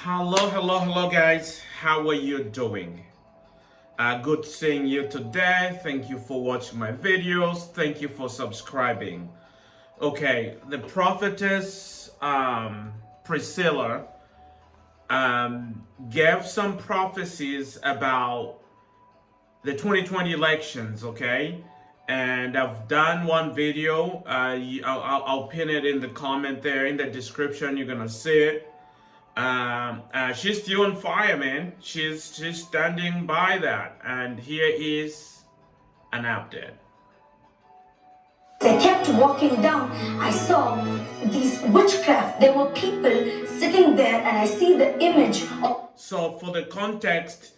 Hello, guys. How are you doing? Good seeing you today. Thank you for watching my videos. Thank you for subscribing. Okay, the prophetess Priscilla gave some prophecies about the 2020 elections. Okay, and I've done one video. I'll pin it in the comment there in the description. You're gonna see it. She's still on fire, man. She's standing by that, and here is an update. As I kept walking down, I saw these witchcraft. There were people sitting there, and I see the image of. So for the context,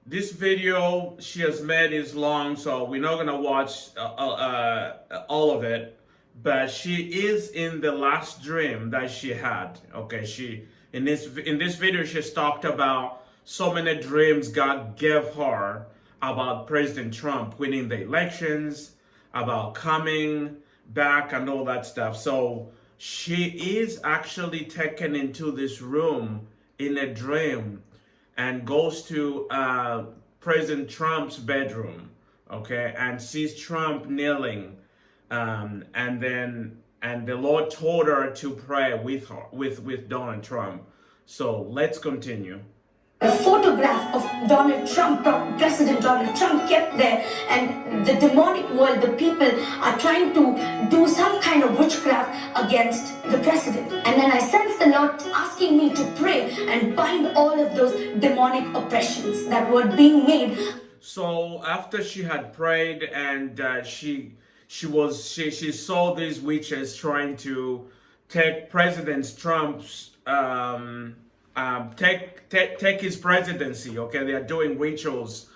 this video she has made is long, so we're not gonna watch all of it. But she is in the last dream that she had. Okay, she. In this video, she's talked about so many dreams God gave her about President Trump winning the elections, about coming back and all that stuff. So she is actually taken into this room in a dream and goes to President Trump's bedroom, okay, and sees Trump kneeling, and the Lord told her to pray with her, with Donald Trump. So let's continue. A photograph of Donald Trump, President Donald Trump, kept there, and the demonic world, the people are trying to do some kind of witchcraft against the president. And then I sensed the Lord asking me to pray and bind all of those demonic oppressions that were being made. So after she had prayed and she saw these witches trying to take President Trump's take his presidency. Okay, they are doing rituals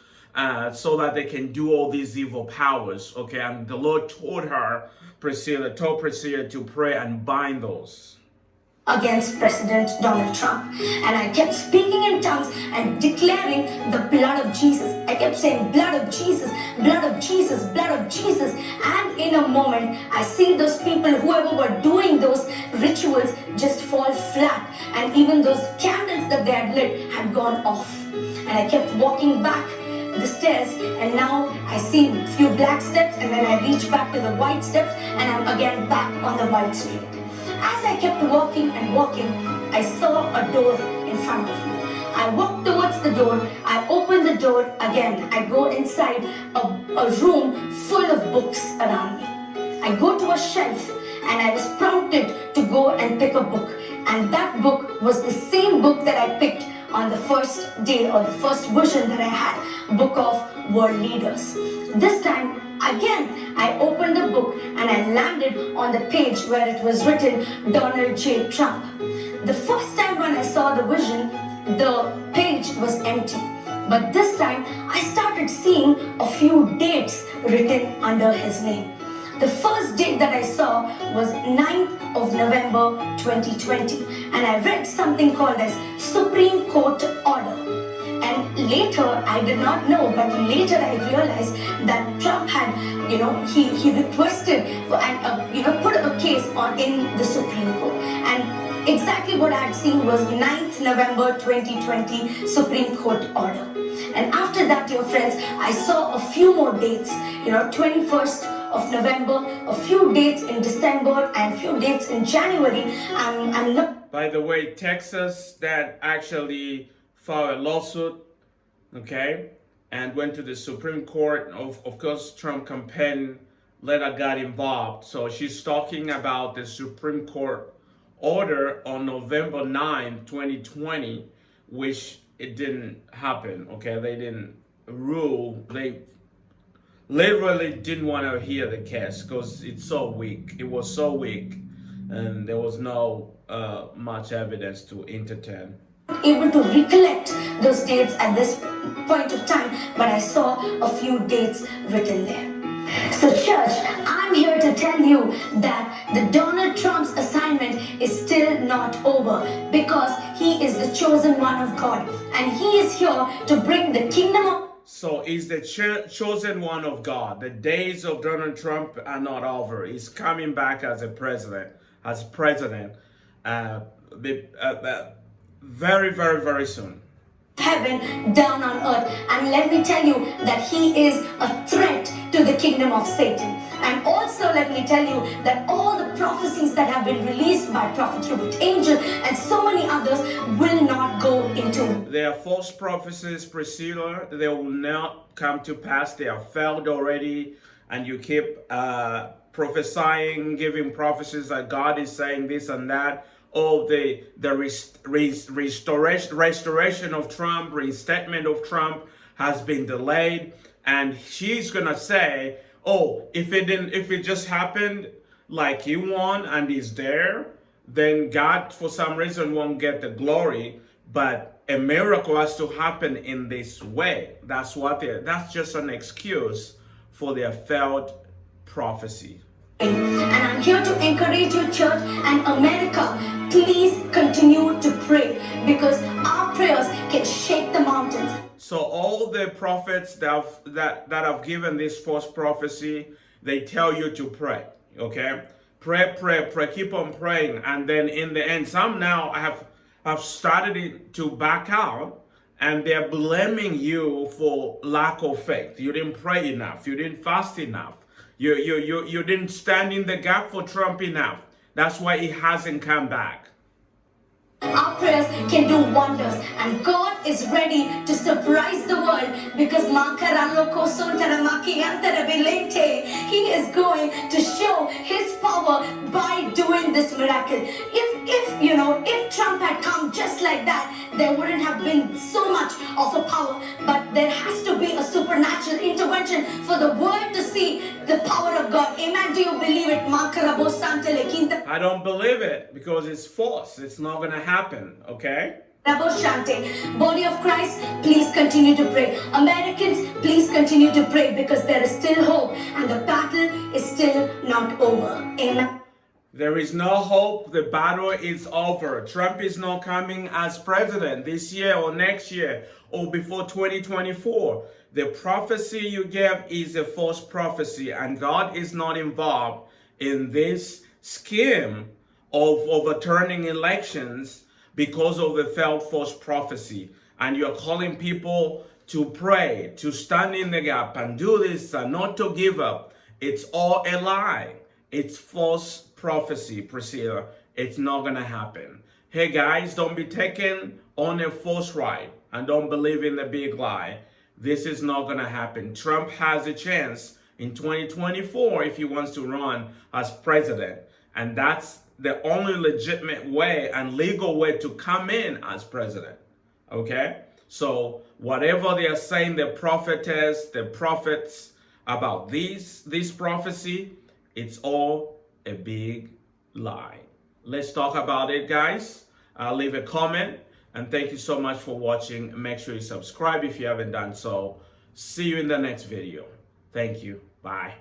so that they can do all these evil powers. Okay, and the Lord told Priscilla to pray and bind those Against President Donald Trump. And I kept speaking in tongues and declaring the blood of Jesus. I kept saying, blood of Jesus, blood of Jesus, blood of Jesus. And in a moment, I see those people, whoever were doing those rituals, just fall flat. And even those candles that they had lit had gone off. And I kept walking back the stairs, and now I see a few black steps, and then I reach back to the white steps, and I'm again back on the white street. As I kept walking and walking, I saw a door in front of me. I walked towards the door, I opened the door again. I go inside a room full of books around me. I go to a shelf and I was prompted to go and pick a book. And that book was the same book that I picked on the first day, or the first vision that I had, Book of World Leaders. This time, again, I opened the book and I landed on the page where it was written Donald J. Trump. The first time when I saw the vision, the page was empty. But this time, I started seeing a few dates written under his name. The first date that I saw was 9th of November 2020, and I read something called as Supreme Court Order. And later, I did not know, but later I realized that Trump had, he requested and put a case in the Supreme Court. And exactly what I had seen was 9th November 2020 Supreme Court Order. And after that, dear friends, I saw a few more dates, 21st of November, a few dates in December, and a few dates in January. I'm not. By the way, Texas that actually filed a lawsuit, okay, and went to the Supreme Court. Of course, Trump campaign letter got involved. So she's talking about the Supreme Court order on November 9, 2020, which it didn't happen, okay? They didn't rule. They literally didn't want to hear the case because it's so weak. It was so weak, and there was no much evidence to entertain. Able to recollect those dates at this point of time, but I saw a few dates written there. So church, I'm here to tell you that the Donald Trump's assignment is still not over, because he is the chosen one of God, and he is here to bring the kingdom of. So is the chosen one of God. The days of Donald Trump are not over. He's coming back as a president. very, very, very soon. Heaven down on earth. And let me tell you that he is a threat to the kingdom of Satan. And also let me tell you that all the prophecies that have been released by Prophet Rupert Angel and so many others will not go into. They are false prophecies, Priscilla. They will not come to pass. They are failed already. And you keep prophesying, giving prophecies that God is saying this and that. Oh, the restoration of Trump, reinstatement of Trump has been delayed, and she's gonna say, oh, if it just happened like he won and he's there, then God for some reason won't get the glory. But a miracle has to happen in this way. That's just an excuse for their failed prophecy. And I'm here to encourage you, church and America, please continue to pray because our prayers can shake the mountains. So all the prophets that have given this false prophecy, they tell you to pray, okay? Pray, keep on praying. And then in the end, some now have started to back out, and they're blaming you for lack of faith. You didn't pray enough. You didn't fast enough. You didn't stand in the gap for Trump enough. That's why he hasn't come back. Our prayers can do wonders, and God is ready to surprise the world because He is going to show His power by doing this miracle. If Trump had come just like that, there wouldn't have been so much of a power. But there has to be a supernatural intervention for the world to see the power of God. Amen. Do you believe it? I don't believe it because it's false. It's not going to happen, okay? Body of Christ, please continue to pray. Americans, please continue to pray because there is still hope and the battle is still not over. Amen. There is no hope. The battle is over. Trump is not coming as president this year or next year or before 2024. The prophecy you gave is a false prophecy, and God is not involved in this scheme of overturning elections because of the failed false prophecy. And you're calling people to pray, to stand in the gap and do this and not to give up. It's all a lie. It's false prophecy, Priscilla. It's not going to happen. Hey guys, don't be taken on a false ride and don't believe in the big lie. This is not going to happen. Trump has a chance in 2024 if he wants to run as president. And that's the only legitimate way and legal way to come in as president. Okay? So whatever they are saying, the prophetess, the prophets about this prophecy, it's all a big lie. Let's talk about it, guys. Leave a comment. And thank you so much for watching. Make sure you subscribe if you haven't done so. See you in the next video. Thank you. Bye.